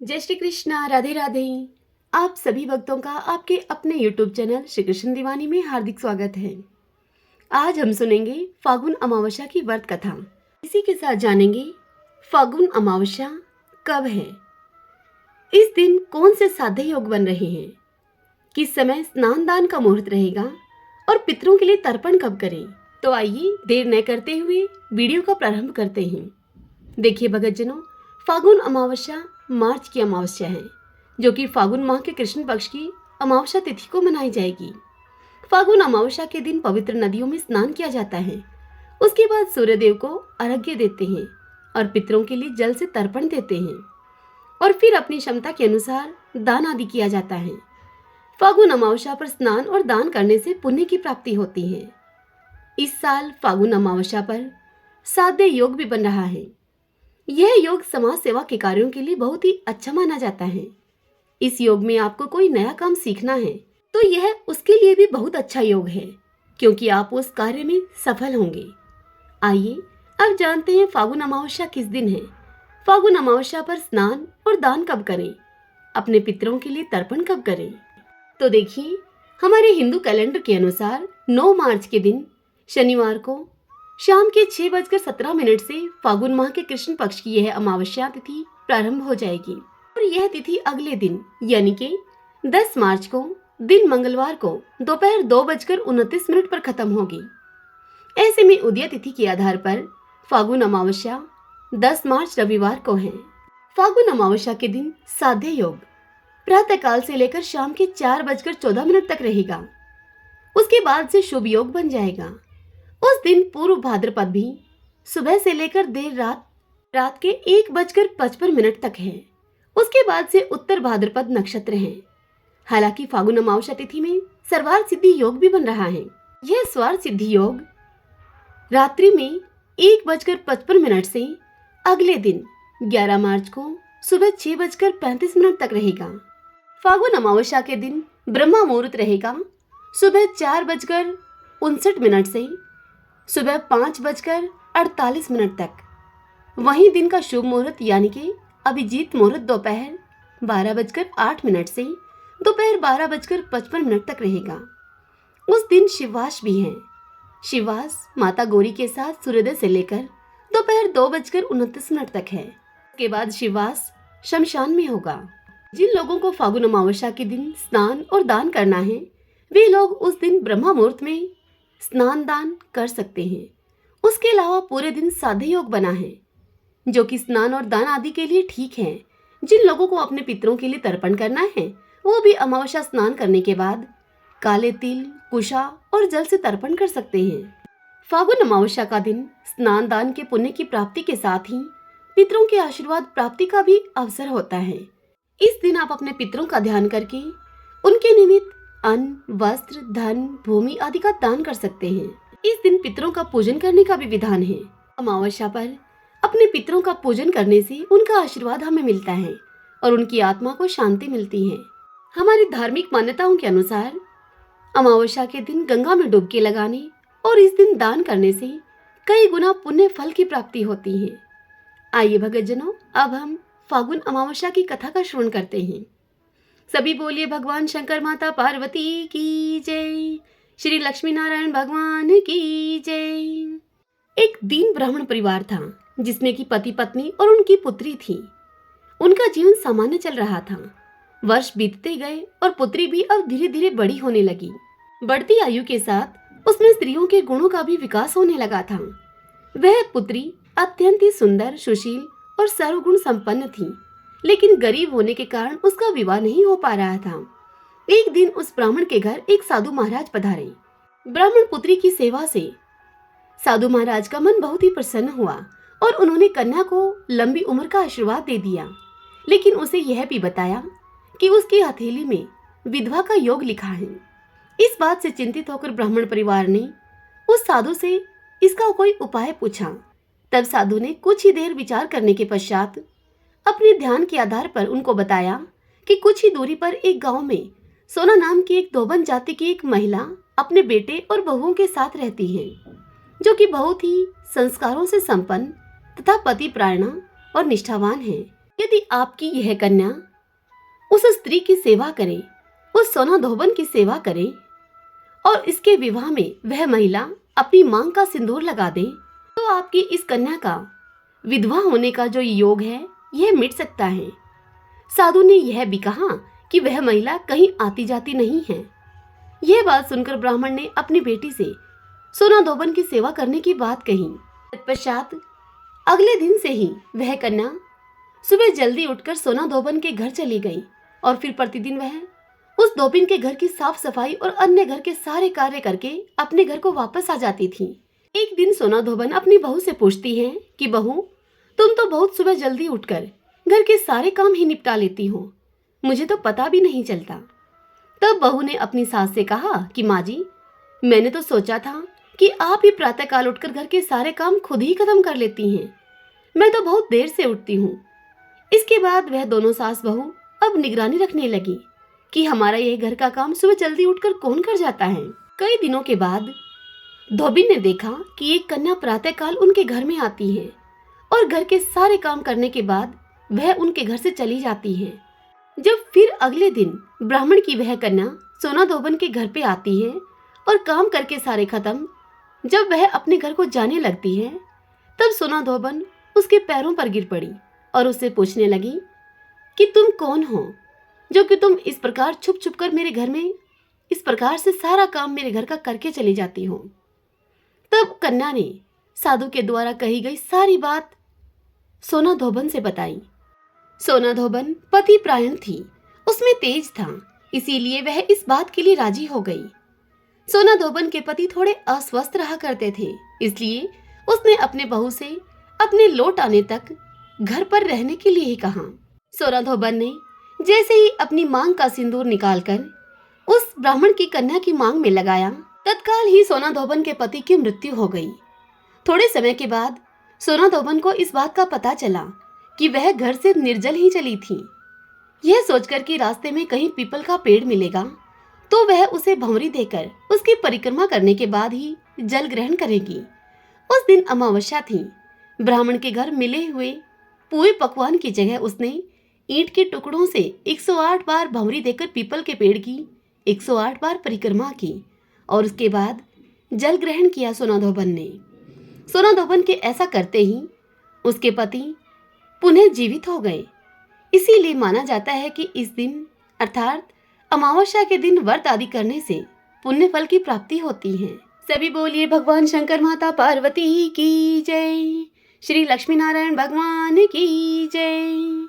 जय श्री कृष्णा, राधे राधे। आप सभी भक्तों का आपके अपने YouTube चैनल श्री कृष्ण दीवानी में हार्दिक स्वागत है। आज हम सुनेंगे फागुन अमावस्या की व्रत कथा। इसी के साथ जानेंगे फागुन अमावस्या कब है, इस दिन कौन से साध्य योग बन रहे हैं, किस समय स्नान दान का मुहूर्त रहेगा और पितरों के लिए तर्पण कब करें। तो आइए देर न करते हुए वीडियो का प्रारंभ करते हैं। देखिए भगतजनों, फागुन अमावस्या मार्च की अमावस्या है, जो कि फागुन माह के कृष्ण पक्ष की अमावस्या तिथि को मनाई जाएगी। फागुन अमावस्या के दिन पवित्र नदियों में स्नान किया जाता है। उसके बाद सूर्यदेव को अर्घ्य देते हैं और पितरों के लिए जल से तर्पण देते हैं और फिर अपनी क्षमता के अनुसार दान आदि किया जाता है। फागुन अमावस्या पर स्नान और दान करने से पुण्य की प्राप्ति होती है। इस साल फागुन अमावस्या पर साध्य योग भी बन रहा है। यह योग समाज सेवा के कार्यों के लिए बहुत ही अच्छा माना जाता है। इस योग में आपको कोई नया काम सीखना है तो यह उसके लिए भी बहुत अच्छा योग है, क्योंकि आप उस कार्य में सफल होंगे। आइए अब जानते हैं फागुन अमावस्या किस दिन है, फागुन अमावस्या पर स्नान और दान कब करें, अपने पितरों के लिए तर्पण कब करें। तो देखिए, हमारे हिंदू कैलेंडर के अनुसार 9 मार्च के दिन शनिवार को शाम के 6:17 से फागुन माह के कृष्ण पक्ष की यह अमावस्या तिथि प्रारंभ हो जाएगी और यह तिथि अगले दिन यानी कि 10 मार्च को दिन मंगलवार को दोपहर 2:29 पर खत्म होगी। ऐसे में उदय तिथि के आधार पर फागुन अमावस्या 10 मार्च रविवार को है। फागुन अमावस्या के दिन साध्य योग प्रातः काल से लेकर शाम के 4:14 तक रहेगा। उसके बाद से शुभ योग बन जाएगा। उस दिन पूर्व भाद्रपद भी सुबह से लेकर देर रात के 1:55 तक है। उसके बाद से उत्तर भाद्रपद नक्षत्र है। हालांकि फागुन अमावस्या तिथि में सर्वार्थ सिद्धि योग भी बन रहा है। यह स्वार्थ सिद्धि योग रात्रि में 1:55 से अगले दिन 11 मार्च को सुबह 6:35 तक रहेगा। फागुन अमावस्या के दिन ब्रह्मा मुहूर्त रहेगा सुबह 4:59 से सुबह 5:48 तक। वहीं दिन का शुभ मुहूर्त यानी कि अभिजीत मुहूर्त दोपहर 12:08 से दोपहर 12:55 तक रहेगा। उस दिन शिववास भी है। शिववास माता गौरी के साथ सूर्योदय से लेकर दोपहर 2:29 तक है। उसके बाद शिववास शमशान में होगा। जिन लोगों को फागुन अमावस्या के दिन स्नान और दान करना है, वे लोग उस दिन ब्रह्मा मुहूर्त में स्नान दान कर सकते हैं। उसके अलावा पूरे दिन साध्य योग बना है, जो कि स्नान और दान आदि के लिए ठीक है। जिन लोगों को अपने पितरों के लिए तर्पण करना है, वो भी अमावस्या स्नान करने के बाद काले तिल, कुशा और जल से तर्पण कर सकते हैं। फागुन अमावस्या का दिन स्नान दान के पुण्य की प्राप्ति के साथ ही पितरों के आशीर्वाद प्राप्ति का भी अवसर होता है। इस दिन आप अपने पितरों का ध्यान करके उनके निमित्त अन्न, वस्त्र, धन, भूमि आदि का दान कर सकते हैं। इस दिन पितरों का पूजन करने का भी विधान है। अमावस्या पर अपने पितरों का पूजन करने से उनका आशीर्वाद हमें मिलता है और उनकी आत्मा को शांति मिलती है। हमारी धार्मिक मान्यताओं के अनुसार अमावस्या के दिन गंगा में डुबकी लगाने और इस दिन दान करने से कई गुना पुण्य फल की प्राप्ति होती है। आइए भगतजनों, अब हम फागुन अमावस्या की कथा का श्रवण करते हैं। सभी बोलिए भगवान शंकर माता पार्वती की जय, श्री लक्ष्मी नारायण भगवान की जय। एक दीन ब्राह्मण परिवार था, जिसमें की पति पत्नी और उनकी पुत्री थी। उनका जीवन सामान्य चल रहा था। वर्ष बीतते गए और पुत्री भी अब धीरे धीरे बड़ी होने लगी। बढ़ती आयु के साथ उसमें स्त्रियों के गुणों का भी विकास होने लगा था। वह पुत्री अत्यंत ही सुंदर, सुशील और सर्वगुण संपन्न थी, लेकिन गरीब होने के कारण उसका विवाह नहीं हो पा रहा था। एक दिन उस ब्राह्मण के घर एक साधु महाराज पधारे। ब्राह्मण पुत्री की सेवा से साधु महाराज का मन बहुत ही प्रसन्न हुआ और उन्होंने कन्या को लंबी उम्र का आशीर्वाद दे दिया, लेकिन उसे यह भी बताया कि उसकी हथेली में विधवा का योग लिखा है। इस बात से चिंतित होकर ब्राह्मण परिवार ने उस साधु से इसका कोई उपाय पूछा। तब साधु ने कुछ ही देर विचार करने के पश्चात अपने ध्यान के आधार पर उनको बताया कि कुछ ही दूरी पर एक गांव में सोना नाम की एक धोबन जाति की एक महिला अपने बेटे और बहुओं के साथ रहती है, जो कि बहुत ही संस्कारों से संपन्न तथा पतिपरायणा और निष्ठावान है। यदि आपकी यह कन्या उस स्त्री की सेवा करे, उस सोना धोबन की सेवा करे और इसके विवाह में वह महिला अपनी मांग का सिंदूर लगा दे, तो आपकी इस कन्या का विधवा होने का जो योग है यह मिट सकता है। साधु ने यह भी कहा कि वह महिला कहीं आती जाती नहीं है। यह बात सुनकर ब्राह्मण ने अपनी बेटी से सोना धोबन की सेवा करने की बात कही। तत्पश्चात अगले दिन से ही वह कन्या सुबह जल्दी उठकर सोना धोबन के घर चली गई और फिर प्रतिदिन वह उस धोबिन के घर की साफ सफाई और अन्य घर के सारे कार्य करके अपने घर को वापस आ जाती थी। एक दिन सोना धोबन अपनी बहू से पूछती है कि बहू, तुम तो बहुत सुबह जल्दी उठकर घर के सारे काम ही निपटा लेती हो, मुझे तो पता भी नहीं चलता। तब बहू ने अपनी सास से कहा कि माँ जी, मैंने तो सोचा था कि आप ही प्रातःकाल उठकर घर के सारे काम खुद ही खत्म कर लेती हैं, मैं तो बहुत देर से उठती हूँ। इसके बाद वह दोनों सास बहू अब निगरानी रखने लगी कि हमारा यह घर का काम सुबह जल्दी उठकर कौन कर जाता है। कई दिनों के बाद धोबिन ने देखा कि एक कन्या प्रातःकाल उनके घर में आती है और घर के सारे काम करने के बाद वह उनके घर से चली जाती है। जब फिर अगले दिन ब्राह्मण की वह कन्या सोना धोबन के घर पे आती है और काम करके सारे खत्म, जब वह अपने घर को जाने लगती है तब सोना धोबन उसके पैरों पर गिर पड़ी और उससे पूछने लगी कि तुम कौन हो जो कि तुम इस प्रकार छुप छुप कर मेरे घर में इस प्रकार से सारा काम मेरे घर का करके चली जाती हो। तब कन्या ने साधु के द्वारा कही गई सारी बात सोना धोबन से बताई। सोना धोबन पति प्रायण थी, उसमें तेज था, इसीलिए वह इस बात के लिए राजी हो गई। सोना धोबन के पति थोड़े अस्वस्थ रहा करते थे, इसलिए उसने अपने बहू से अपने लौट आने तक घर पर रहने के लिए ही कहा। सोना धोबन ने जैसे ही अपनी मांग का सिंदूर निकालकर उस ब्राह्मण की कन्या की मांग में लगाया, तत्काल ही सोना धोबन के पति की मृत्यु हो गई। थोड़े समय के बाद सोना धोबन को इस बात का पता चला कि वह घर से निर्जल ही चली थी। यह सोचकर कि रास्ते में कहीं पीपल का पेड़ मिलेगा तो वह उसे भंवरी देकर उसकी परिक्रमा करने के बाद ही जल ग्रहण करेगी। उस दिन अमावस्या थी। ब्राह्मण के घर मिले हुए पूरे पकवान की जगह उसने ईंट के टुकड़ों से 108 बार भंवरी देकर पीपल के पेड़ की 108 बार परिक्रमा की और उसके बाद जल ग्रहण किया सोना धोबन ने। सोना धोबन के ऐसा करते ही उसके पति पुनः जीवित हो गए। इसीलिए माना जाता है कि इस दिन अर्थात अमावस्या के दिन व्रत आदि करने से पुण्य फल की प्राप्ति होती है। सभी बोलिए भगवान शंकर माता पार्वती की जय, श्री लक्ष्मी नारायण भगवान की जय।